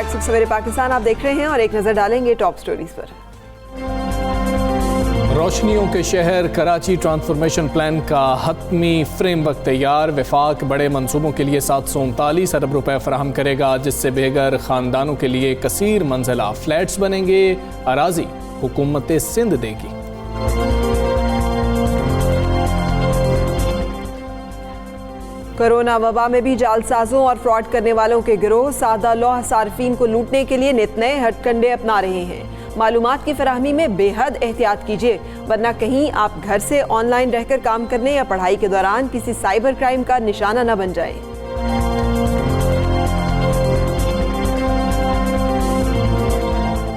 Back सुबह सवेरे पाकिस्तान आप देख रहे हैं और एक नजर डालेंगे टॉप स्टोरीज पर। रोशनियों के शहर कराची ट्रांसफॉर्मेशन प्लान का हतमी फ्रेमवर्क तैयार। वफाक बड़े मंसूबों के लिए 739 अरब रुपए फराहम करेगा, जिससे बेघर खानदानों के लिए कसीर मंजिला फ्लैट्स बनेंगे। अराजी हुकूमत सिंध देगी। कोरोना वबा में भी जालसाजों और फ्रॉड करने वालों के गिरोह सादा लौह सार्फिन को लूटने के लिए नित नए हथकंडे अपना रहे हैं। मालूमात की फराहमी में बेहद एहतियात कीजिए, वरना कहीं आप घर से ऑनलाइन रहकर काम करने या पढ़ाई के दौरान किसी साइबर क्राइम का निशाना न बन जाए।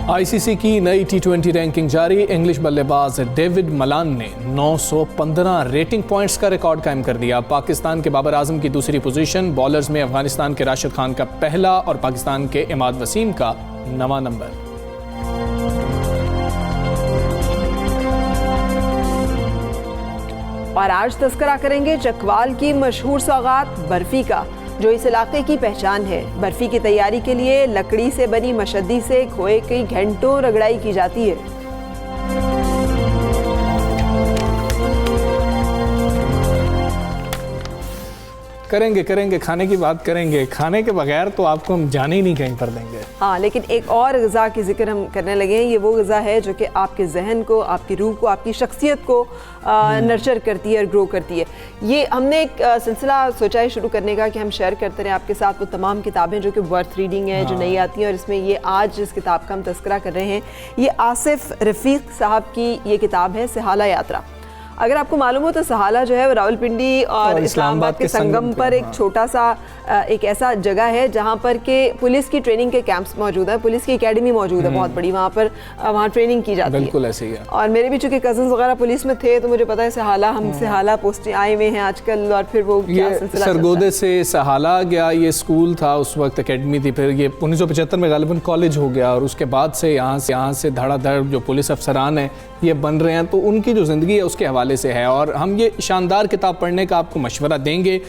आईसीसी की नई T20 रैंकिंग जारी। इंग्लिश बल्लेबाज डेविड मलान ने 915 रेटिंग पॉइंट्स का रिकॉर्ड कायम कर दिया। पाकिस्तान के बाबर आजम की दूसरी पोजीशन, बॉलर्स में अफगानिस्तान के राशिद खान का पहला और पाकिस्तान के इमाद वसीम का 9वां नंबर। और आज तस्करा करेंगे चकवाल की मशहूर सौगात बर्फी का, जो इस इलाके की पहचान है। बर्फी की तैयारी के लिए लकड़ी से बनी मशद्दी से खोए की घंटों रगड़ाई की जाती है। करेंगे खाने की बात करेंगे। खाने के बगैर तो आपको हम जाने ही नहीं कहीं पर देंगे। हाँ, लेकिन एक और ग़िज़ा की जिक्र हम करने लगे हैं। ये वो ग़िज़ा है जो कि आपके जहन को, आपकी रूह को, आपकी शख्सियत को नर्चर करती है और ग्रो करती है। ये हमने एक सिलसिला सोचा है शुरू करने का कि हम शेयर करते रहें आपके साथ वो तमाम किताबें जो कि वर्थ रीडिंग है, जो नई आती हैं। और इसमें ये आज जिस किताब का हम तस्करा कर रहे हैं, ये आसिफ रफ़ीक साहब की ये किताब है, सहाला यात्रा। अगर आपको मालूम हो तो सहाला जो है वो रावलपिंडी और इस्लामाबाद के संगम पर एक छोटा सा एक ऐसा जगह है जहाँ पर के पुलिस की ट्रेनिंग के कैंप्स मौजूद है, पुलिस की एकेडमी मौजूद है बहुत बड़ी, वहाँ ट्रेनिंग की जाती है। बिल्कुल ऐसे ही है। और मेरे भी चूंकि कजन्स वगैरह पुलिस में थे तो मुझे पता है सहाला, हम सहाला पोस्ट आए हुए हैं आजकल। और फिर वो सरगोदे से सहाला गया, ये स्कूल था उस वक्त, एकेडमी थी। फिर ये 1975 में गालिबन कॉलेज हो गया और उसके बाद से यहाँ से धड़ाधड़ जो पुलिस अफसरान हैं ये बन रहे हैं। तो उनकी जो ज़िंदगी है उसके हवाले से है। और हम ये शानदार किताब पढ़ने का आपको मशवरा देंगे।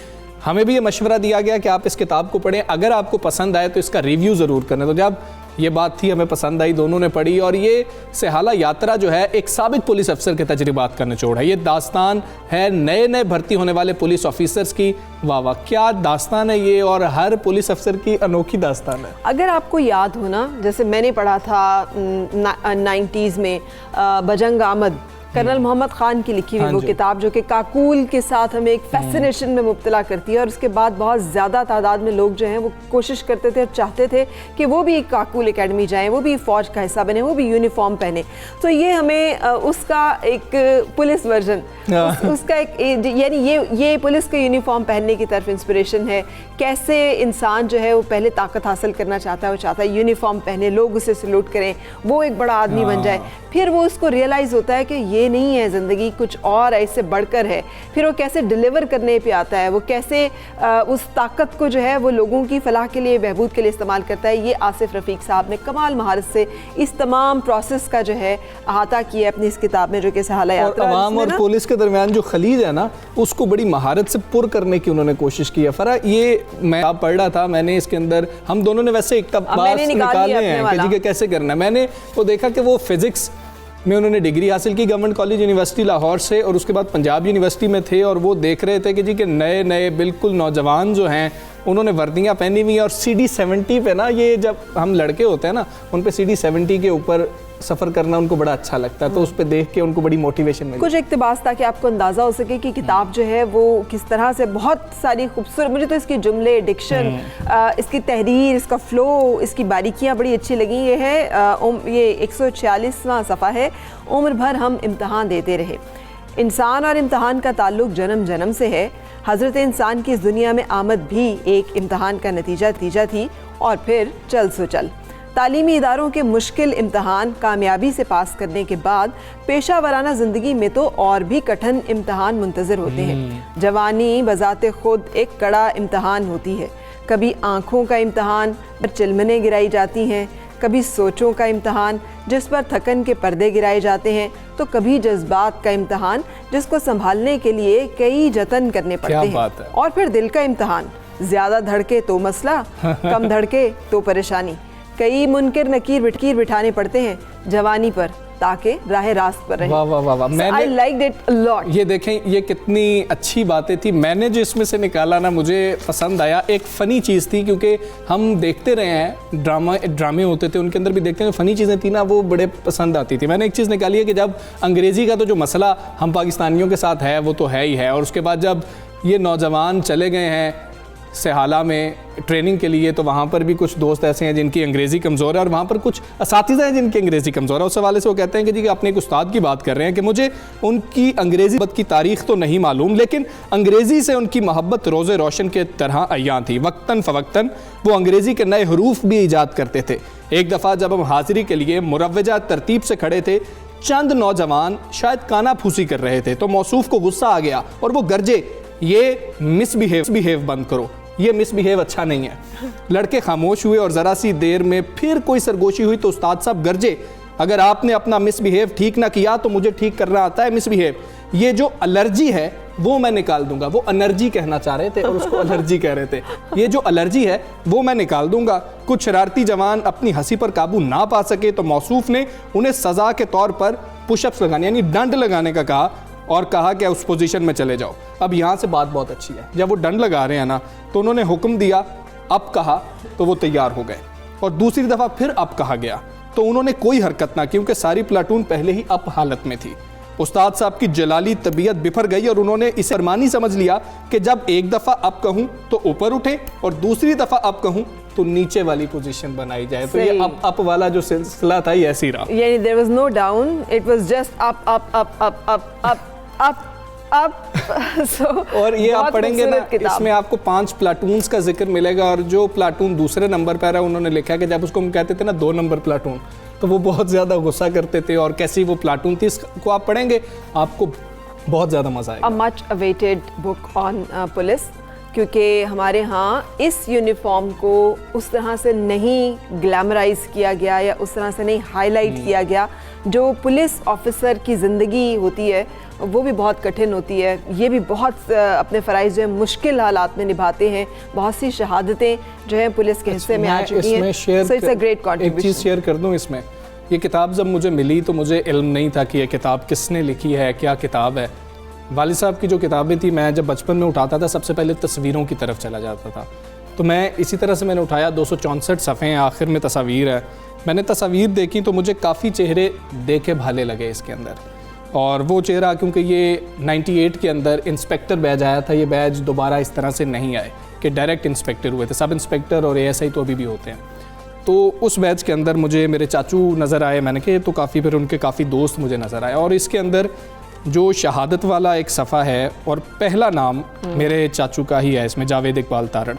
हमें भी ये मशवरा दिया गया कि आप इस किताब को पढ़ें, अगर आपको पसंद आए तो इसका रिव्यू ज़रूर करें। तो जब ये बात थी, हमें पसंद आई, दोनों ने पढ़ी। और ये सहाला यात्रा जो है एक साबिक पुलिस अफसर के तजर्बात का निचोड़ है। ये दास्तान है नए भर्ती होने वाले पुलिस ऑफिसर्स की। वाह वाह, क्या दास्तान है ये, और हर पुलिस अफसर की अनोखी दास्तान है। अगर आपको याद हो ना, जैसे मैंने पढ़ा था 90s में बजंग आमद, कर्नल मोहम्मद खान की लिखी हुई वो किताब, जो कि काकूल के साथ हमें एक फैसिनेशन में मुब्तला करती है। और उसके बाद बहुत ज़्यादा तादाद में लोग जो हैं वो कोशिश करते थे और चाहते थे कि वो भी काकूल एकेडमी जाएं, वो भी फ़ौज का हिस्सा बने, वो भी यूनिफॉर्म पहने। तो ये हमें उसका एक पुलिस वर्जन, उसका एक, यानी ये पुलिस के यूनिफॉर्म पहनने की तरफ इंस्पिरेशन है। कैसे इंसान जो है वो पहले ताकत हासिल करना चाहता है, वो चाहता है यूनिफॉर्म पहने, लोग उसे सल्यूट करें, वो एक बड़ा आदमी बन जाए। फिर वो उसको रियलाइज़ होता है कि ये नहीं है ज़िंदगी, कुछ और इससे बढ़कर है। फिर वो कैसे डिलीवर करने पे आता है, वो कैसे उस ताकत को जो है वो लोगों की फलाह के लिए, बहबूद के लिए इस्तेमाल करता है। ये आसिफ रफ़ीक साहब ने कमाल महारत से इस तमाम प्रोसेस का जो है अहाता किया अपनी इस किताब में, जो कि सहाला यात्रा। और अवाम और पुलिस के दरमियान जो खलीज है ना, उसको बड़ी महारत से पुर करने की उन्होंने कोशिश की है। फरा ये मैं आप पढ़ रहा था, मैंने इसके अंदर, हम दोनों ने वैसे इक़्तिबास निकाले हैं कि कैसे करना है। मैंने वो देखा कि वो फिजिक्स में उन्होंने डिग्री हासिल की गवर्नमेंट कॉलेज यूनिवर्सिटी लाहौर से, और उसके बाद पंजाब यूनिवर्सिटी में थे। और वो देख रहे थे कि जी के नए बिल्कुल नौजवान जो हैं उन्होंने वर्दियाँ पहनी हुई हैं। और CD70 पे ना, ये जब हम लड़के होते हैं ना, उन पे CD70 के ऊपर सफ़र करना उनको बड़ा अच्छा लगता है। तो उस पर देख के उनको बड़ी मोटिवेशन मिली। कुछ इक़्तिबास ताकि आपको अंदाज़ा हो सके कि किताब जो है वो किस तरह से बहुत सारी खूबसूरत, मुझे तो इसके जुमले, डिक्शन, इसकी तहरीर, इसका फ़्लो, इसकी बारीकियाँ बड़ी अच्छी लगी। ये है ये 146वां सफ़ा है। उम्र भर हम इम्तहान देते रहे। इंसान और इम्तहान का ताल्लुक़ जन्म जन्म से है। हज़रत इंसान की इस दुनिया में आमद भी एक इम्तहान का नतीजा थी, और फिर चल सो चल। तालीमी इदारों के मुश्किल इम्तहान कामयाबी से पास करने के बाद पेशा वराना ज़िंदगी में तो और भी कठिन इम्तहान मुंतज़िर होते हैं। जवानी बज़ाते खुद एक कड़ा इम्तहान होती है। कभी आँखों का इम्तहान पर चिलमने गिराई जाती हैं, कभी सोचों का इम्तहान जिस पर थकन के पर्दे गिराए जाते हैं, तो कभी जज्बात का इम्तहान जिसको संभालने के लिए कई जतन करने पड़ते हैं। और फिर दिल का इम्तहान, ज़्यादा धड़के तो मसला, कम धड़के तो परेशानी। कई मुनकर नकीर बिठाने पड़ते हैं जवानी पर ताकि राह रास्त पर रहे। वाह वाह वाह वाह, I liked it a lot. ये देखें, ये कितनी अच्छी बातें थी। मैंने जो इसमें से निकाला ना, मुझे पसंद आया। एक फ़नी चीज़ थी, क्योंकि हम देखते रहे हैं ड्रामे होते थे, उनके अंदर भी देखते हैं फ़नी चीज़ें थी ना, वो बड़े पसंद आती थी। मैंने एक चीज़ निकाली है कि जब अंग्रेज़ी का तो जो मसला हम पाकिस्तानियों के साथ है वो तो है ही है, और उसके बाद जब ये नौजवान चले गए हैं सहाला में ट्रेनिंग के लिए, तो वहाँ पर भी कुछ दोस्त ऐसे हैं जिनकी अंग्रेज़ी कमज़ोर है, और वहाँ पर कुछ असातिज़ा हैं जिनकी अंग्रेज़ी कमज़ोर है। उस हवाले से वो कहते हैं कि जी अपने एक उस्ताद की बात कर रहे हैं कि मुझे उनकी अंग्रेज़ी की तारीख़ तो नहीं मालूम, लेकिन अंग्रेज़ी से उनकी मोहब्बत रोज़े रोशन के तरह अयां थी। वक्तन फ़वक्तन वो अंग्रेज़ी के नए हरूफ भी ईजाद करते थे। एक दफ़ा जब हम हाज़िरी के लिए मुरव्वजा तरतीब से खड़े थे, चंद नौजवान शायद काना फूसी कर रहे थे, तो मौसूफ़ को गुस्सा आ गया और वो गरजे, ये मिसबिहेव बंद करो, ये मिसबिहेव अच्छा नहीं है। लड़के खामोश हुए और ज़रा सी देर में फिर कोई सरगोशी हुई तो उस्ताद साहब गरजे, अगर आपने अपना मिसबिहेव ठीक ना किया तो मुझे ठीक करना आता है मिसबिहेव। ये जो एलर्जी है वो मैं निकाल दूंगा। वो एनर्जी कहना चाह रहे थे और उसको एलर्जी कह रहे थे। ये जो एलर्जी है वो मैं निकाल दूंगा। कुछ शरारती जवान अपनी हंसी पर काबू ना पा सके तो मौसूफ ने उन्हें सज़ा के तौर पर पुशअप्स लगाने यानी डंड लगाने का कहा और कहा कि उस पोजीशन में चले जाओ। अब यहाँ से बात बहुत अच्छी है, जब वो डंड लगा रहे हैं ना, तो उन्होंने हुक्म दिया, अब कहा तो वो तैयार हो गए, और दूसरी दफ़ा फिर अब कहा गया तो उन्होंने कोई हरकत ना की, क्योंकि सारी प्लाटून पहले ही अप हालत में थी। उस्ताद साहब की जलाली तबीयत बिफर गई और उन्होंने इसे अरमानी समझ लिया कि जब एक दफ़ा अब कहूँ तो ऊपर उठे और दूसरी दफ़ा अब कहूँ तो नीचे वाली पोजीशन बनाई जाए। तो ये अप वाला जो सिलसिला था ये ऐसे ही रहा, यानी there was no down, it was just up up up up up up up up. So और ये आप पढ़ेंगे ना, इसमें आपको 5 प्लाटून्स का जिक्र मिलेगा, और जो प्लाटून दूसरे नंबर पर है उन्होंने लिखा है कि जब उसको हम कहते थे ना 2 नंबर प्लाटून, तो वो बहुत ज़्यादा गुस्सा करते थे, और कैसी वो प्लाटून थी इसको आप पढ़ेंगे आपको बहुत ज़्यादा मज़ा आएगा। A much awaited book on police, क्योंकि हमारे यहाँ इस यूनिफॉर्म को उस तरह से नहीं ग्लैमराइज किया गया या उस तरह से नहीं हाईलाइट किया गया। जो पुलिस ऑफिसर की ज़िंदगी होती है वो भी बहुत कठिन होती है। ये भी बहुत अपने फ़राइज़ जो है मुश्किल हालात में निभाते हैं। बहुत सी शहादतें जो है पुलिस के हिस्से में आ चुकी हैं। So it's a great contribution. एक चीज़ शेयर कर दूँ इसमें, ये किताब जब मुझे मिली तो मुझे इल्म नहीं था कि ये किताब किसने लिखी है, क्या किताब है। वालिद साहब की जो किताबें थी, मैं जब बचपन में उठाता था सबसे पहले तस्वीरों की तरफ चला जाता था, तो मैं इसी तरह से मैंने उठाया। 264 सफ़े हैं, आखिर में तस्वीर है। मैंने तस्वीर देखी तो मुझे काफ़ी चेहरे देखे भाले लगे इसके अंदर, और वो चेहरा क्योंकि ये 98 के अंदर इंस्पेक्टर बैच आया था, ये बैच दोबारा इस तरह से नहीं आए कि डायरेक्ट इंस्पेक्टर हुए थे। सब इंस्पेक्टर और ASI तो अभी भी होते हैं। तो उस बैच के अंदर मुझे मेरे चाचू नज़र आए, मैंने कहा तो काफ़ी, फिर उनके काफ़ी दोस्त मुझे नज़र आए, और इसके अंदर जो शहादत वाला एक सफ़ा है और पहला नाम मेरे चाचू का ही है इसमें, जावेद इकबाल तारण।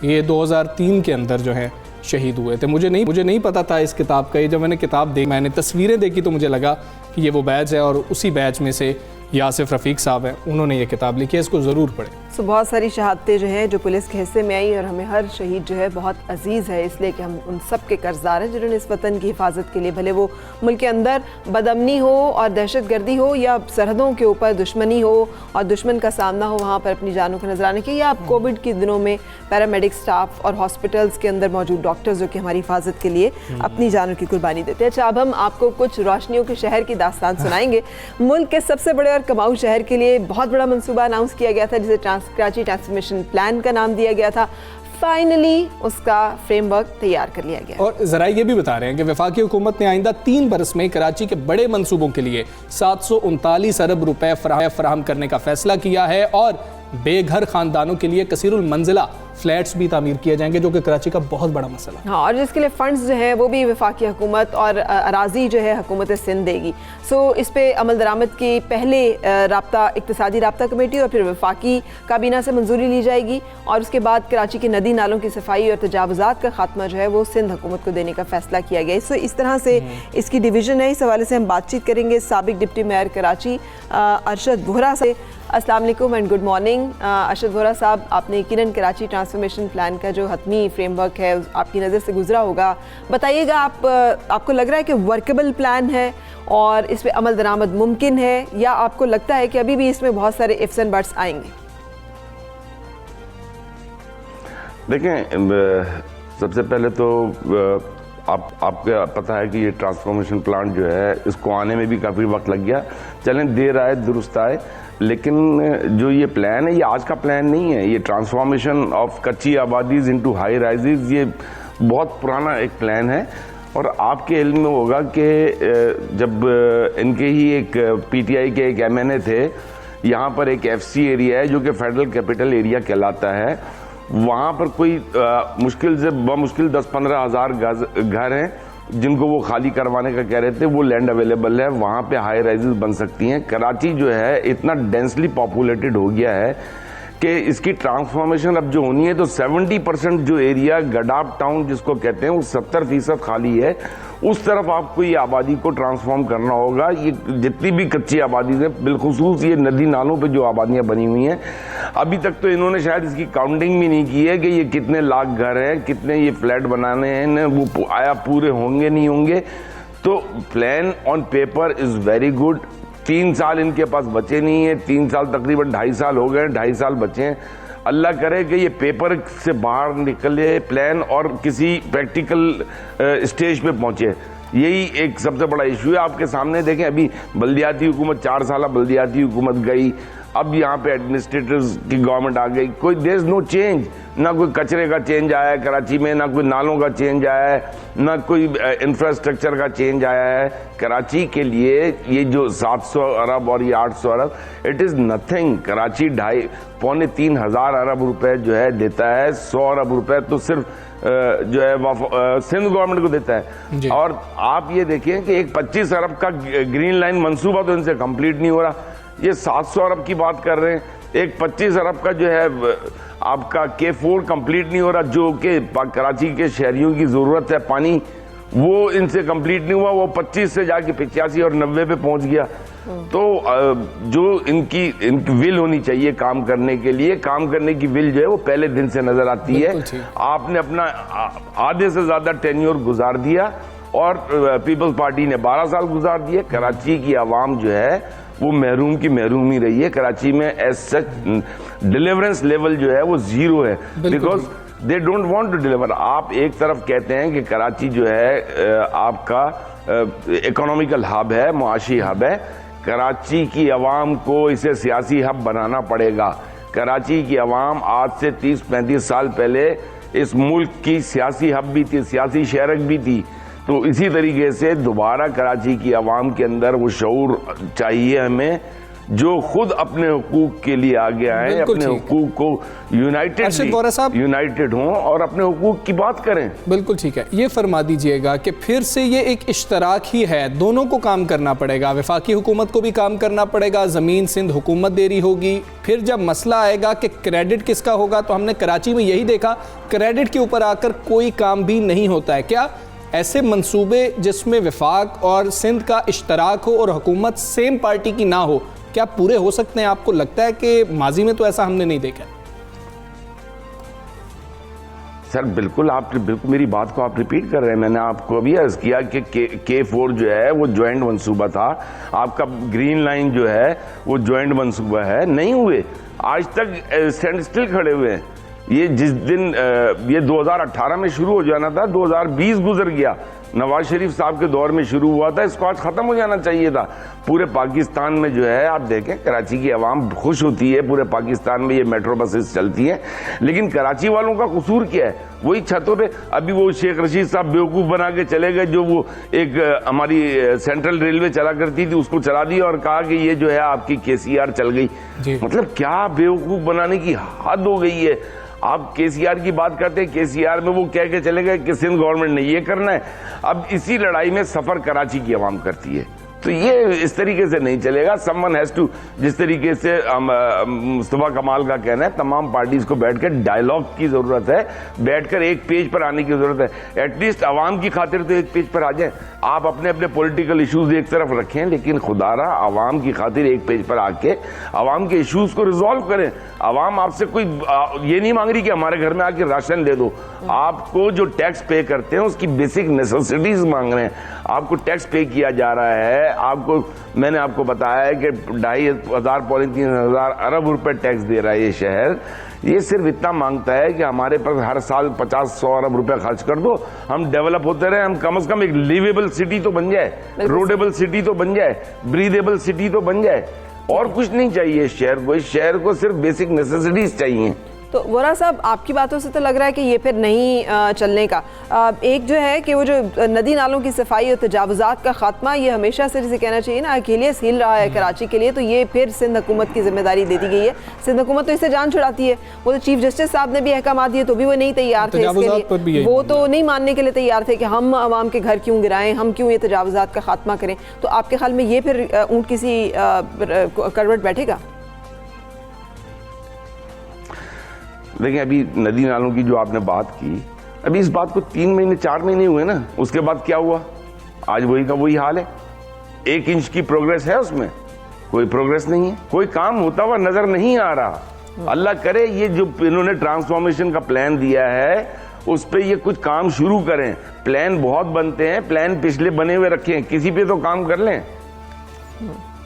ये 2003 के अंदर जो है शहीद हुए थे। मुझे नहीं पता था इस किताब का। ये जब मैंने किताब देखी, मैंने तस्वीरें देखी तो मुझे लगा कि ये वो बैच है, और उसी बैच में से यासिफ रफ़ीक साहब हैं, उन्होंने ये किताब लिखी है, इसको ज़रूर पढ़ें। सो बहुत सारी शहादतें जो हैं जो पुलिस के हिस्से में आई, और हमें हर शहीद जो है बहुत अजीज़ है, इसलिए कि हम उन सब के कर्जदार हैं जिन्होंने इस वतन की हिफाजत के लिए, भले वो मुल्क के अंदर बदअमनी हो और दहशत गर्दी हो, या सरहदों के ऊपर दुश्मनी हो और दुश्मन का सामना हो वहाँ पर अपनी जानों को नजराने की, या आप कोविड के दिनों में पैरामेडिक स्टाफ और हॉस्पिटल्स के अंदर मौजूद डॉक्टर्स जो कि हमारी हिफाजत के लिए अपनी जानों की कुर्बानी देते हैं। अच्छा, अब हम आपको कुछ रोशनियों के शहर की दास्तान सुनाएंगे। मुल्क के सबसे बड़े और कमाऊ शहर के लिए बहुत बड़ा मंसूबा अनाउंस किया गया था, जिसे कराची ट्रांसफॉर्मेशन प्लान का नाम दिया गया था। फाइनली उसका फ्रेमवर्क तैयार कर लिया गया। और ज़रा ये भी बता रहे हैं कि वफाकी हुकूमत ने आइंदा 3 बरस में कराची के बड़े मंसूबों के लिए 739 अरब रुपए फराहम करने का फैसला किया है, और बेघर खानदानों के लिए कसीरुल मंजिला फ्लैट्स भी तामीर किए जाएंगे, जो कि कराची का बहुत बड़ा मसला है। हाँ, और जिसके लिए फंड्स जो हैं वो भी वफाकी हुकूमत और अराजी जो है हुकूमत सिंध देगी। सो इस पे अमल दरामद की पहले राब्ता इक्तिसादी राब्ता कमेटी और फिर वफाकी काबीना से मंजूरी ली जाएगी, और उसके बाद कराची के नदी नालों की सफाई और तजावुजात का खात्मा जो है वो सिंध हुकूमत को देने का फैसला किया गया। सो इस तरह से इसकी डिवीज़न है। इस हवाले से हम बातचीत करेंगे साबिक डिप्टी मेयर कराची अरशद वोहरा से। अस्सलाम वालेकुम and good morning Arshad Vohra साहब, आपने यकीनन कराची ट्रांसफॉर्मेशन प्लान का जो हतमी फ्रेमवर्क है आपकी नज़र से गुजरा होगा। बताइएगा, आपको लग रहा है कि वर्केबल प्लान है और इस पर अमल दरामद मुमकिन है, या आपको लगता है कि अभी भी इसमें बहुत सारे इफ्स एंड बट्स आएंगे? देखें, सबसे पहले तो आपको पता है कि ये ट्रांसफॉर्मेशन प्लांट जो है इसको आने में भी काफ़ी वक्त लग गया। चलें देर आए दुरुस्त आए, लेकिन जो ये प्लान है ये आज का प्लान नहीं है। ये ट्रांसफॉर्मेशन ऑफ कच्ची आबादीज इनटू हाई राइजेज ये बहुत पुराना एक प्लान है। और आपके इल्म में होगा कि जब इनके ही एक पीटीआई के एक एमएनए थे, यहाँ पर एक एफसी एरिया है जो कि फेडरल कैपिटल एरिया कहलाता है, वहाँ पर कोई मुश्किल से बमुश्किल 10-15 हज़ार घर हैं जिनको वो खाली करवाने का कह रहे थे। वो लैंड अवेलेबल है, वहाँ पे हाई राइजेस बन सकती हैं। कराची जो है इतना डेंसली पॉपुलेटेड हो गया है कि इसकी ट्रांसफॉर्मेशन अब जो होनी है तो 70% जो एरिया गडाप टाउन जिसको कहते हैं वो 70% खाली है। उस तरफ आपको ये आबादी को ट्रांसफॉर्म करना होगा। ये जितनी भी कच्ची आबादी है, बिलखुसूस ये नदी नालों पे जो आबादियां बनी हुई हैं, अभी तक तो इन्होंने शायद इसकी काउंटिंग भी नहीं की है कि ये कितने लाख घर हैं, कितने ये फ्लैट बनाने हैं, वो आया पूरे होंगे नहीं होंगे। तो plan on paper is very good. 3 साल इनके पास बचे नहीं है, 3 साल तकरीबन 2.5 साल हो गए, 2.5 साल बचे हैं। अल्लाह करे कि ये पेपर से बाहर निकले प्लान और किसी प्रैक्टिकल स्टेज पे पहुंचे। यही एक सबसे बड़ा इशू है। आपके सामने देखें, अभी बल्दियाती हुकूमत 4 साल बल्दियाती हुकूमत गई, अब यहाँ पे एडमिनिस्ट्रेटर्स की गवर्नमेंट आ गई, कोई देयर इज नो चेंज। ना कोई कचरे का चेंज आया है कराची में, ना कोई नालों का चेंज आया है, ना कोई इंफ्रास्ट्रक्चर का चेंज आया है। कराची के लिए ये जो 700 अरब और ये 800 अरब, इट इज नथिंग। कराची 2.5-3 हज़ार अरब रुपए जो है देता है। 100 अरब रुपए तो सिर्फ जो है सिंध गवर्नमेंट को देता है। और आप ये देखिए कि एक 25 अरब का ग्रीन लाइन मंसूबा तो इनसे कंप्लीट नहीं हो रहा। ये 700 अरब की बात कर रहे हैं। एक 25 अरब का जो है आपका K4 कंप्लीट नहीं हो रहा, जो कि कराची के शहरियों की जरूरत है पानी, वो इनसे कंप्लीट नहीं हुआ। वो 25 से जाके 85 और 90 पे पहुंच गया। तो जो इनकी विल होनी चाहिए काम करने के लिए, काम करने की विल जो है वो पहले दिन से नजर आती है। आपने अपना आधे से ज्यादा टेन्योर गुजार दिया और पीपल्स पार्टी ने 12 साल गुजार दिए। कराची की आवाम जो है वो महरूम की महरूम ही रही है। कराची में एज सच डिलीवरेंस लेवल जो है वो 0 है, because they don't want to deliver. आप एक तरफ कहते हैं कि कराची जो है आपका इकोनॉमिकल हब है, मुआशी हब है। कराची की आवाम को इसे सियासी हब बनाना पड़ेगा। कराची की आवाम आज से 30-35 साल पहले इस मुल्क की सियासी हब भी थी, सियासी शहरक भी थी। तो इसी तरीके से दोबारा कराची की आवाम के अंदर वो शऊर चाहिए हमें, जो खुद अपने हुकूक के लिए आगे आए, अपने हुकूक को यूनाइटेड हों और अपने हुकूक की बात करें। बिल्कुल ठीक है। ये फरमा दीजिएगा कि फिर से ये एक इश्तराक ही है, दोनों को काम करना पड़ेगा, वफाकी हुकूमत को भी काम करना पड़ेगा, ज़मीन सिंध हुकूमत दे रही होगी। फिर जब मसला आएगा कि क्रेडिट किसका होगा, तो हमने कराची में यही देखा, क्रेडिट के ऊपर आकर कोई काम भी नहीं होता है। क्या ऐसे मंसूबे जिसमें वफाक और सिंध का इश्तराक हो और हुकूमत सेम पार्टी की ना हो, क्या पूरे हो सकते हैं? आपको लगता है कि माजी में तो ऐसा हमने नहीं देखा? सर बिल्कुल, आप बिल्कुल मेरी बात को आप रिपीट कर रहे हैं। मैंने आपको अभी अर्ज किया कि K4 जो है वो ज्वाइंट मंसूबा था। आपका ग्रीन लाइन जो है वो ज्वाइंट मंसूबा है, नहीं हुए, आज तक स्टैंड स्टिल खड़े हुए हैं। ये जिस दिन ये 2018 में शुरू हो जाना था, 2020 गुजर गया, नवाज शरीफ साहब के दौर में शुरू हुआ था, इसको आज खत्म हो जाना चाहिए था। पूरे पाकिस्तान में जो है आप देखें, कराची की आवाम खुश होती है, पूरे पाकिस्तान में ये मेट्रो बसेस चलती हैं, लेकिन कराची वालों का कसूर क्या है? वही छतों पे अभी वो शेख रशीद साहब बेवकूफ़ बना के चले गए, जो वो एक हमारी सेंट्रल रेलवे चला करती थी उसको चला दिया और कहा कि ये जो है आपकी KCR चल गई। मतलब क्या बेवकूफ़ बनाने की हद हो गई है। आप KCR की बात करते हैं, KCR में वो कह के चले गए कि सिंध गवर्नमेंट ने ये करना है। अब इसी लड़ाई में सफर कराची की आवाम करती है, तो ये इस तरीके से नहीं चलेगा। समवन हैज टू, जिस तरीके से मुस्तफा कमाल का कहना है, तमाम पार्टीज को बैठकर डायलॉग की जरूरत है, बैठकर एक पेज पर आने की जरूरत है। एटलीस्ट आवाम की खातिर तो एक पेज पर आ जाए। आप अपने अपने पॉलिटिकल इश्यूज एक तरफ रखें, लेकिन खुदारा आवाम की खातिर एक पेज पर आके आवाम के इश्यूज को रिजॉल्व करें। आवाम आपसे कोई ये नहीं मांग रही कि हमारे घर में आके राशन दे दो। आपको जो टैक्स पे करते हैं उसकी बेसिक नेसेसिटीज मांग रहे हैं। आपको टैक्स पे किया जा रहा है, आपको मैंने आपको बताया है कि 2,500 पौने 3,000 अरब रुपए टैक्स दे रहा है ये शहर। ये सिर्फ इतना मांगता है कि हमारे पास हर साल 50-100 अरब रुपए खर्च कर दो, हम डेवलप होते रहे, हम कम से कम एक लिवेबल सिटी तो बन जाए, रोडेबल सिटी तो बन जाए, ब्रीदेबल सिटी तो बन जाए। और कुछ नहीं चाहिए इस शहर को, इस शहर को सिर्फ बेसिक नेसेसिटीज चाहिए। तो वोरा साहब, आपकी बातों से तो लग रहा है कि ये फिर नहीं चलने का। एक जो है कि वो जो नदी नालों की सफाई और तजावुज़ात का खात्मा, ये हमेशा से जिसे कहना चाहिए ना अकेलियत हिल रहा है कराची के लिए, तो ये फिर सिंध हुकूमत की जिम्मेदारी दे दी गई है। सिंध हुकूमत तो इससे जान छुड़ाती है। वो तो चीफ जस्टिस साहब ने भी अहकाम दिए तो भी वो नहीं तैयार थे इसके लिए, वो तो नहीं मानने के लिए तैयार थे कि हम आवाम के घर क्यों गिराएं, हम क्यों ये तजावुज़ात का खात्मा करें। तो आपके ख्याल में ये फिर ऊँट किसी करवट बैठेगा? देखिए, अभी नदी नालों की जो आपने बात की, अभी इस बात को 3 महीने 4 महीने हुए ना, उसके बाद क्या हुआ? आज वही का वही हाल है। 1 इंच की प्रोग्रेस है उसमें? कोई प्रोग्रेस नहीं है, कोई काम होता हुआ नजर नहीं आ रहा। अल्लाह करे ये जो इन्होंने ट्रांसफॉर्मेशन का प्लान दिया है उस पे ये कुछ काम शुरू करें। प्लान बहुत बनते हैं, प्लान पिछले बने हुए रखे हैं, किसी पे तो काम कर लें।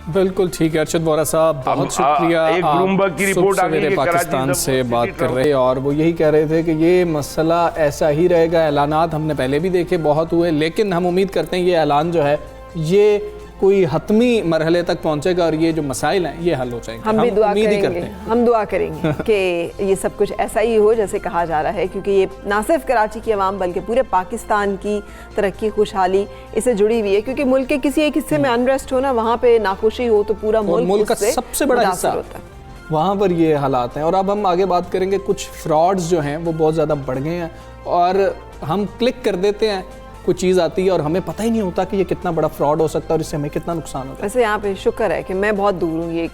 बिल्कुल ठीक है अरशद वोरा साहब, बहुत शुक्रिया। एक ब्लूमबर्ग की रिपोर्ट आ गई पाकिस्तान से बात कर रहे हैं और वो यही कह रहे थे कि ये मसला ऐसा ही रहेगा। ऐलानात हमने पहले भी देखे, बहुत हुए, लेकिन हम उम्मीद करते हैं ये ऐलान जो है ये कोई हतमी मरहले तक पहुंचेगा और ये जो मसाइल हैं ये हल हो जाएंगे। हम भी दुआ करेंगे, हम दुआ करेंगे कि ये सब कुछ ऐसा ही हो जैसे कहा जा रहा है, क्योंकि ये ना सिर्फ कराची की आवाम बल्कि पूरे पाकिस्तान की तरक्की खुशहाली इससे जुड़ी हुई है। क्योंकि मुल्क के किसी एक हिस्से में अनरेस्ट हो ना, वहाँ पे नाखुशी हो तो पूरा मुल्क का सबसे बड़ा हिस्सा होता है, वहाँ पर ये हालात हैं। और अब हम आगे बात करेंगे, कुछ फ्रॉड्स जो हैं वो बहुत ज़्यादा बढ़ गए हैं और हम क्लिक कर देते हैं, कुछ चीज़ आती है और हमें पता ही नहीं होता कि ये कितना बड़ा फ्रॉड हो सकता है और इससे हमें कितना नुकसान होता है। वैसे यहाँ पे शुक्र है कि मैं बहुत दूर हूँ ये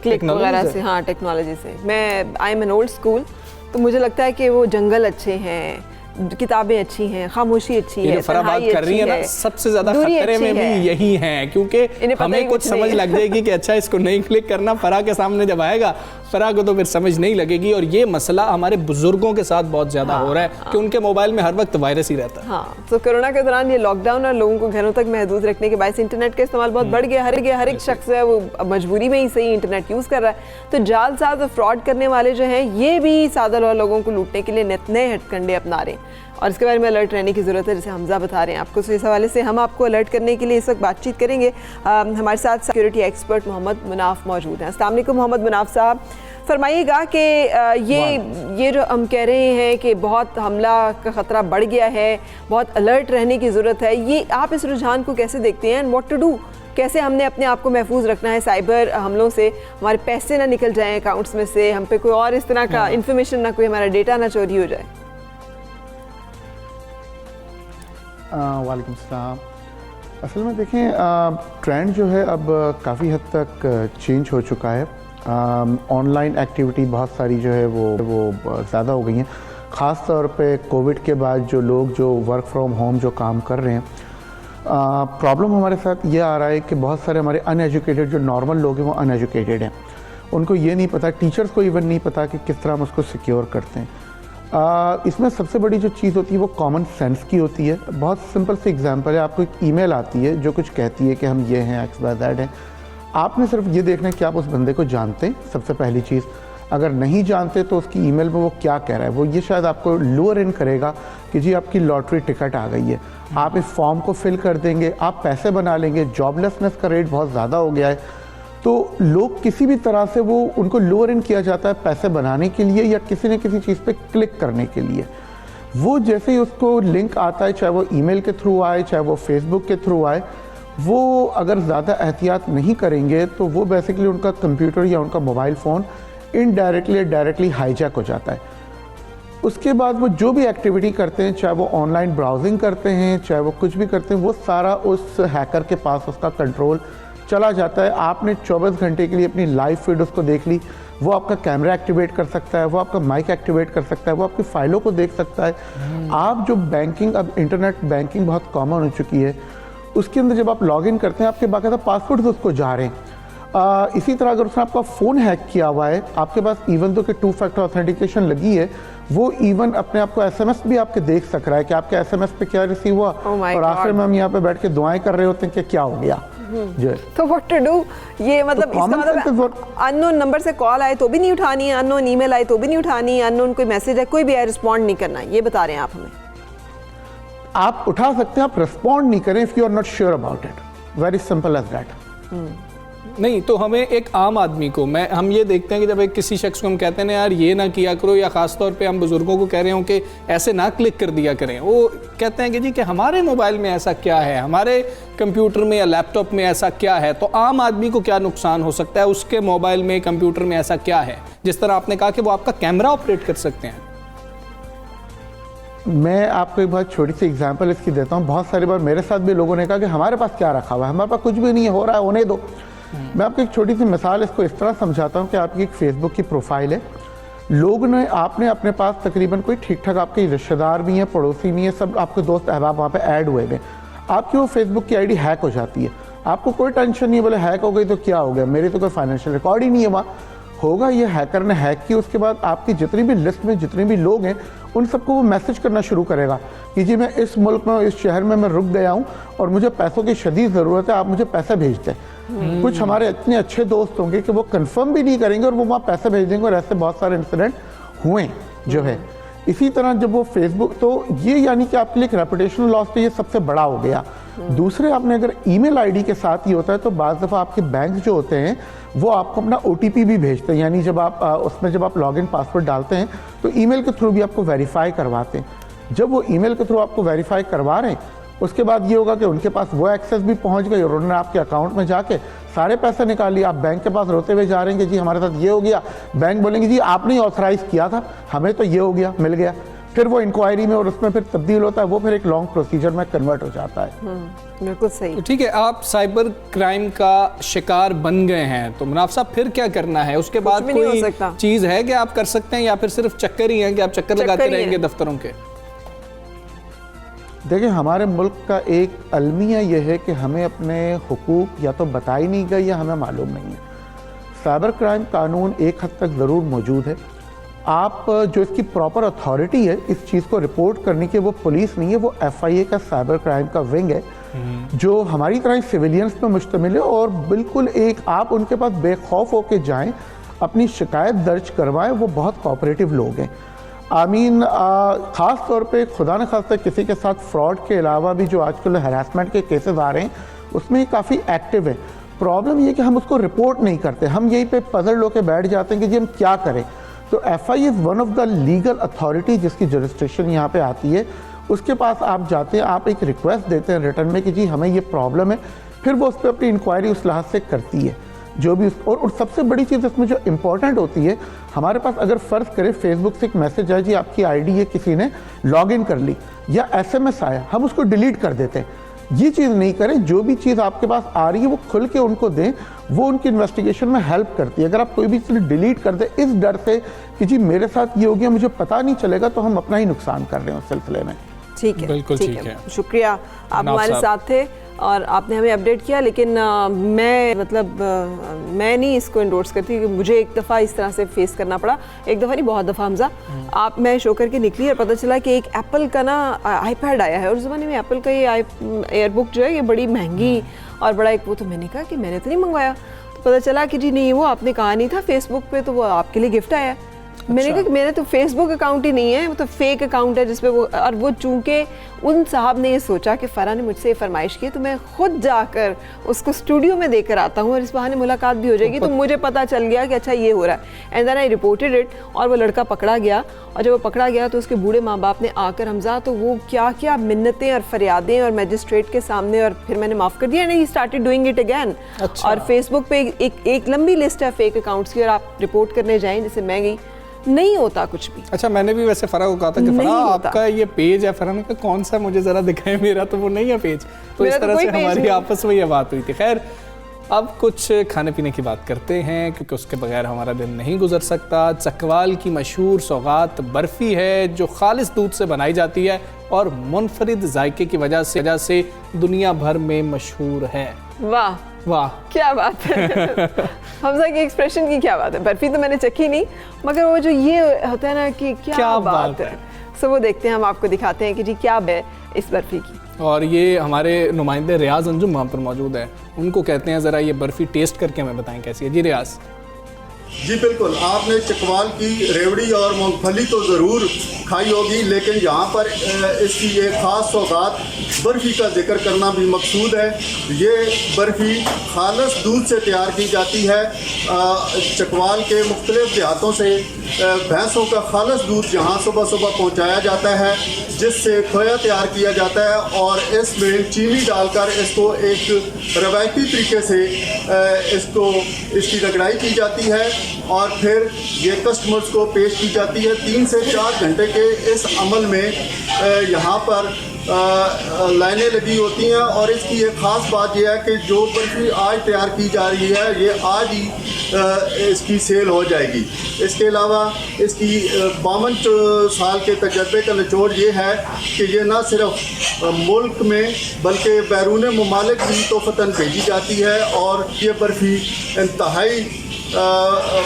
क्लिक वगैरह से, हाँ टेक्नोलॉजी से। मैं I am an old school, तो मुझे लगता है कि वो जंगल अच्छे हैं, किताबें अच्छी हैं, खामोशी अच्छी है, बात कर रही है ना, सबसे ज्यादा खतरे में भी यही है, क्योंकि हमें कुछ समझ लग जाएगी कि अच्छा इसको नहीं क्लिक करना, फरा के सामने जब आएगा फरा को तो फिर समझ नहीं लगेगी। और ये मसला हमारे बुजुर्गों के साथ बहुत ज्यादा हो रहा है कि उनके मोबाइल में हर वक्त वायरस ही रहता है। हाँ, तो कोरोना के दौरान ये लॉकडाउन और लोगों को घरों तक महदूद रखने के बायस इंटरनेट का इस्तेमाल बहुत बढ़ गया। हर एक शख्स है वो मजबूरी में ही सही इंटरनेट यूज कर रहा है। तो जालसाज और फ्रॉड करने वाले जो हैं ये भी सादा लोगों को लूटने के लिए नए हथकंडे अपना रहे हैं और इसके बारे में अलर्ट रहने की ज़रूरत है, जैसे हमजा बता रहे हैं आपको। तो इस हवाले से हम आपको अलर्ट करने के लिए इस वक्त बातचीत करेंगे। हमारे साथ सिक्योरिटी एक्सपर्ट मोहम्मद मुनाफ मौजूद हैं। अस्सलाम वालेकुम मोहम्मद मुनाफ साहब, फरमाइएगा कि ये जो हम कह रहे हैं कि बहुत हमला का ख़तरा बढ़ गया है, बहुत अलर्ट रहने की ज़रूरत है, ये आप इस रुझान को कैसे देखते हैं एंड व्हाट टू डू? कैसे हमने अपने आप को महफूज रखना है साइबर हमलों से, हमारे पैसे ना निकल जाएं अकाउंट्स में से, हम पे कोई और इस तरह का इन्फॉर्मेशन ना, कोई हमारा डेटा ना चोरी हो जाए? वालेकुम सलाम। असल में देखें, ट्रेंड जो है अब काफ़ी हद तक चेंज हो चुका है। ऑनलाइन एक्टिविटी बहुत सारी जो है वो ज़्यादा हो गई हैं। ख़ास तौर पे कोविड के बाद जो लोग जो वर्क फ्रॉम होम जो काम कर रहे हैं, प्रॉब्लम हमारे साथ ये आ रहा है कि बहुत सारे हमारे अनएजुकेटेड जो नॉर्मल लोग हैं वो अनएजुकेटेड हैं। उनको ये नहीं पता, टीचर्स को इवन नहीं पता कि किस तरह हम उसको सिक्योर करते हैं। इसमें सबसे बड़ी जो चीज़ होती है वो कॉमन सेंस की होती है। बहुत सिंपल सी एग्जांपल है, आपको एक ईमेल आती है जो कुछ कहती है कि हम ये हैं, XYZ हैं। आपने सिर्फ ये देखना है कि आप उस बंदे को जानते हैं, सबसे पहली चीज़। अगर नहीं जानते तो उसकी ईमेल में वो क्या कह रहा है, वो ये शायद आपको लूअर इन करेगा कि जी आपकी लॉटरी टिकट आ गई है, आप इस फॉर्म को फिल कर देंगे, आप पैसे बना लेंगे। जॉबलेसनेस का रेट बहुत ज़्यादा हो गया है, तो लोग किसी भी तरह से वो उनको लोअर इन किया जाता है पैसे बनाने के लिए या किसी न किसी चीज़ पे क्लिक करने के लिए। वो जैसे ही उसको लिंक आता है, चाहे वो ईमेल के थ्रू आए, चाहे वो फेसबुक के थ्रू आए, वो अगर ज़्यादा एहतियात नहीं करेंगे तो वो बेसिकली उनका कंप्यूटर या उनका मोबाइल फ़ोन इनडायरेक्टली या डायरेक्टली हाईजैक हो जाता है। उसके बाद वो जो भी एक्टिविटी करते हैं, चाहे वो ऑनलाइन ब्राउजिंग करते हैं, चाहे वो कुछ भी करते हैं, वो सारा उस हैकर के पास उसका कंट्रोल चला जाता है। आपने 24 घंटे के लिए अपनी लाइव फीड उसको देख ली, वो आपका कैमरा एक्टिवेट कर सकता है, वो आपका माइक एक्टिवेट कर सकता है, वो आपकी फाइलों को देख सकता है। आप जो बैंकिंग, अब इंटरनेट बैंकिंग बहुत कॉमन हो चुकी है, उसके अंदर जब आप लॉगिन करते हैं आपके बाकायदा पासवर्ड उसको जा रहे हैं। इसी तरह अगर उसने आपका फ़ोन हैक किया हुआ है, आपके पास इवन तो कि 2 फैक्टर ऑथेंटिकेशन लगी है, वो इवन अपने आप को एसएमएस भी आपके देख सक रहा है कि आपके एसएमएस पे क्या रिसीव हुआ। और आखिर में हम यहाँ पे बैठ के दुआएं कर रहे होते हैं कि क्या हो गया जो है। तो व्हाट टू डू, ये मतलब तो इसका मतलब अननोन नंबर से कॉल आए तो भी नहीं उठानी है, अननोन ईमेल आए तो भी नहीं उठानी है, अननोन कोई मैसेज है कोई भी रिस्पॉन्ड नहीं करना, ये बता रहे हैं आप हमें? आप उठा सकते हैं, आप रिस्पॉन्ड नहीं करें if you are not sure about it, very simple as that. नहीं तो हमें एक आम आदमी को हम ये देखते हैं कि जब एक किसी शख्स को हम कहते हैं ना यार ये ना किया करो, या ख़ास तौर पे हम बुज़ुर्गों को कह रहे हो कि ऐसे ना क्लिक कर दिया करें, वो कहते हैं कि जी कि हमारे मोबाइल में ऐसा क्या है, हमारे कंप्यूटर में या लैपटॉप में ऐसा क्या है। तो आम आदमी को क्या नुकसान हो सकता है, उसके मोबाइल में कंप्यूटर में ऐसा क्या है? जिस तरह आपने कहा कि वो आपका कैमरा ऑपरेट कर सकते हैं। मैं आपको एक बहुत छोटी सी एग्जांपल इसकी देता हूँ। बहुत सारी बार मेरे साथ भी लोगों ने कहा कि हमारे पास क्या रखा हुआ है, हमारे पास कुछ भी नहीं हो रहा है, होने दो। मैं आपको एक छोटी सी मिसाल इसको इस तरह समझाता हूँ कि आपकी एक फेसबुक की प्रोफाइल है, लोग ने आपने अपने पास तकरीबन कोई ठीक ठाक आपके रिश्तेदार भी हैं, पड़ोसी भी हैं, सब आपके दोस्त अहबाब वहाँ पे ऐड हुए हैं। आपकी वो फेसबुक की आईडी हैक हो जाती है, आपको कोई टेंशन नहीं है, बोले हैक हो गई तो क्या हो गया, मेरी तो कोई फाइनेंशियल रिकॉर्ड ही नहीं है वहाँ। होगा ये हैकर ने हैक की, उसके बाद आपकी जितनी भी लिस्ट में जितने भी लोग हैं उन सबको वो मैसेज करना शुरू करेगा कि जी मैं इस मुल्क में इस शहर में मैं रुक गया हूँ और मुझे पैसों की शदीद ज़रूरत है, आप मुझे पैसे भेज दें। कुछ हमारे इतने अच्छे दोस्त होंगे कि वो कंफर्म भी नहीं करेंगे और वो वहाँ पैसे भेज देंगे, और ऐसे बहुत सारे इंसिडेंट हुए जो है। इसी तरह जब वो फेसबुक, तो ये यानी कि आपके लिए एक रेपुटेशनल लॉस तो ये सबसे बड़ा हो गया। दूसरे आपने अगर ईमेल आईडी के साथ ही होता है तो बाज़ दफ़ा आपके बैंक जो होते हैं वो आपको अपना OTP भी भेजते हैं, यानी जब आप उसमें जब आप लॉगिन पासवर्ड डालते हैं तो ईमेल के थ्रू भी आपको वेरीफाई करवाते हैं। जब वो ईमेल के थ्रू आपको वेरीफाई करवा रहे हैं उसके बाद ये होगा कि उनके पास वो एक्सेस भी पहुंच गई और उन्होंने आपके अकाउंट में जाके सारे पैसे निकाल लिए। आप बैंक के पास रोते हुए जा रहे हैं कि जी हमारे साथ ये हो गया, बैंक बोलेंगे जी आपने ऑथराइज किया था, हमें तो ये हो गया, मिल गया। फिर वो इंक्वायरी में और उसमें फिर तब्दील होता है, वो फिर एक लॉन्ग प्रोसीजर में कन्वर्ट हो जाता है। बिल्कुल सही। तो ठीक है, आप साइबर क्राइम का शिकार बन गए हैं तो मुनाफ साहब फिर क्या करना है? उसके बाद कोई चीज़ है कि आप कर सकते हैं या फिर सिर्फ चक्कर ही है कि आप चक्कर लगाते रहेंगे दफ्तरों के? देखिए, हमारे मुल्क का एक अलमिया यह है कि हमें अपने हुकूक या तो बताई नहीं गई या हमें मालूम नहीं है। साइबर क्राइम कानून एक हद तक ज़रूर मौजूद है, आप जो इसकी प्रॉपर अथॉरिटी है इस चीज़ को रिपोर्ट करने की, वो पुलिस नहीं है, वो FIA का साइबर क्राइम का विंग है जो हमारी तरह सिविलियंस पे मुश्तमिल है। और बिल्कुल एक आप उनके पास बेखौफ होके जाएं, अपनी शिकायत दर्ज करवाएं, वो बहुत कोऑपरेटिव लोग हैं। आमीन, ख़ास तौर पे खुदा न खास्ता किसी के साथ फ्रॉड के अलावा भी जो आजकल हैरेसमेंट के केसेस आ रहे हैं उसमें काफ़ी एक्टिव है। प्रॉब्लम ये कि हम उसको रिपोर्ट नहीं करते, हम यहीं पे पजल होकर बैठ जाते हैं कि जी हम क्या करें। तो FIA is one of the legal authority जिसकी जुरिस्डिक्शन यहाँ पे आती है, उसके पास आप जाते हैं, आप एक रिक्वेस्ट देते हैं रिटर्न में कि जी हमें ये प्रॉब्लम है, फिर वो उस पर अपनी इंक्वायरी उस लिहाज से करती है जो भी। और सबसे बड़ी चीज़ इसमें जो इम्पोर्टेंट होती है, हमारे पास अगर फ़र्ज़ करें फेसबुक से एक मैसेज आए जी आपकी ID है किसी ने लॉगिन कर ली, या SMS आया, हम उसको डिलीट कर देते हैं। ये चीज़ नहीं करें, जो भी चीज़ आपके पास आ रही है वो खुल के उनको दें, वो उनकी इन्वेस्टिगेशन में हेल्प करती है। अगर आप कोई भी चीज़ डिलीट कर दें इस डर से कि जी मेरे साथ ये हो गया मुझे पता नहीं चलेगा, तो हम अपना ही नुकसान कर रहे हैं उस सिलसिले में। ठीक है, बिल्कुल ठीक है। शुक्रिया, आप हमारे साथ थे और आपने हमें अपडेट किया। लेकिन मैं नहीं इसको इंडोर्स करती कि मुझे एक दफ़ा इस तरह से फेस करना पड़ा, एक दफ़ा नहीं बहुत दफ़ा हमजा। मैं शो करके निकली और पता चला कि एक एप्पल का ना iPad आया है, और उस ज़माने में एप्पल का ये एयरबुक जो है ये बड़ी महंगी और बड़ा एक वो, तो मैंने कहा कि मैंने तो नहीं मंगवाया। तो पता चला कि जी नहीं, वो आपने कहा नहीं था फेसबुक पे, तो वो आपके लिए गिफ्ट आया। मैंने कहा कि मेरा तो फेसबुक अकाउंट ही नहीं है, वो तो फेक अकाउंट है जिसपे वो, और वो चूंकि उन साहब ने ये सोचा कि फ़रा ने मुझसे ये फरमाइश की, तो मैं खुद जाकर उसको स्टूडियो में देकर आता हूँ और इस बहाने मुलाकात भी हो जाएगी। तो मुझे पता चल गया कि अच्छा ये हो रहा है। And then I reported it, और वो लड़का पकड़ा गया। और जब वो पकड़ा गया तो उसके बूढ़े माँ बाप ने आकर हमजा, तो वो क्या क्या मिन्नतें और फरियादें और मजिस्ट्रेट के सामने, और फिर मैंने माफ़ कर दिया and he started doing it again. और फेसबुक पे एक लंबी लिस्ट है फेक अकाउंट्स की, और आप रिपोर्ट करने जाएँ, जैसे मैं गई, नहीं होता कुछ भी। अच्छा, मैंने भी वैसे फ़रा को कहा था कि फ़रा आपका ये पेज है, फ़रा ने कहा कौन सा, मुझे ज़रा दिखाएं, मेरा तो वो नहीं है पेज। तो इस तरह से हमारी आपस में ये बात हुई थी। खैर, अब कुछ खाने पीने की बात करते हैं, क्योंकि उसके बगैर हमारा दिन नहीं गुजर सकता। चकवाल की मशहूर सौगात बर्फ़ी है, जो खालिस दूध से बनाई जाती है और मुनफरिद जायके की वजह से दुनिया भर में मशहूर है। वाह वाह, क्या बात है। हमजा की एक्सप्रेशन की क्या बात है। बर्फी तो मैंने चखी नहीं, मगर वो जो ये होता है ना कि क्या बात है, सो वो देखते हैं, हम आपको दिखाते हैं कि जी क्या है इस बर्फी की। और ये हमारे नुमाइंदे रियाज अंजुम वहाँ पर मौजूद है, उनको कहते हैं ज़रा ये बर्फ़ी टेस्ट करके हमें बताएं कैसी है। जी रियाज। जी बिल्कुल, आपने चकवाल की रेवड़ी और मूंगफली तो ज़रूर खाई होगी, लेकिन यहाँ पर इसकी एक ख़ास सौगात बर्फ़ी का जिक्र करना भी मकसूद है। ये बर्फ़ी खालस दूध से तैयार की जाती है। चकवाल के मुख्तलिफ देहातों से भैंसों का खालस दूध यहाँ सुबह सुबह पहुँचाया जाता है, जिससे खोया तैयार किया जाता है और इसमें चीनी डालकर इसको एक रवायती तरीके से इसकी रगड़ाई की जाती है और फिर ये कस्टमर्स को पेश की जाती है। 3 से 4 घंटे के इस अमल में यहाँ पर लाइनें लगी होती हैं और इसकी एक ख़ास बात यह है कि जो बर्फ़ी आज तैयार की जा रही है ये आज ही इसकी सेल हो जाएगी। इसके अलावा इसकी 52 साल के तजर्बे का निचोड़ ये है कि ये ना सिर्फ मुल्क में बल्कि बैरून ममालिक भी तोहफ़तन भेजी जाती है और ये बर्फ़ी इंतहाई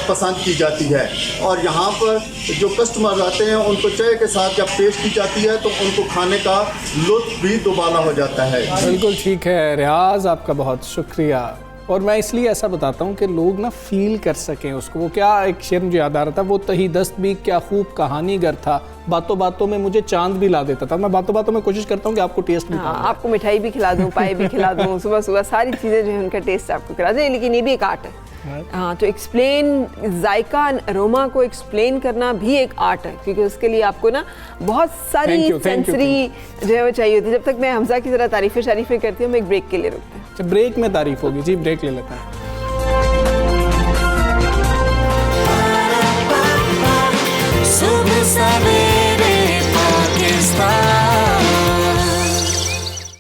पसंद की जाती है। और यहाँ पर जो कस्टमर आते हैं उनको चाय के साथ जब पेश की जाती है तो उनको खाने का लुत्फ़ भी दोबारा हो जाता है। बिल्कुल ठीक है रियाज, आपका बहुत शुक्रिया। और मैं इसलिए ऐसा बताता हूँ कि लोग ना फील कर सकें उसको। वो क्या, एक शेर मुझे याद आ रहा था, वो तही दस्त भी क्या खूब कहानीगर था, बातों बातों में मुझे चांद भी ला देता था। मैं बातों बातों में कोशिश करता हूँ कि आपको टेस्ट भी आपको मिठाई भी खिला दूँ, पाए भी खिला दूँ, सुबह सुबह सारी चीज़ें जो है उनका टेस्ट आपको करा दें, लेकिन ये भी एक आर्ट है। हाँ, तो एक्सप्लेन जायका अरोमा को एक्सप्लेन करना भी एक आर्ट है, क्योंकि उसके लिए आपको ना बहुत सारी सेंसरी जो है वो चाहिए होती है। जब तक मैं हमजा की ज़रा तारीफ़ें शरीफ़ें करती हूँ, हम एक ब्रेक के लिए रुकते हैं। ब्रेक में तारीफ होगी जी, ब्रेक ले लेते हैं।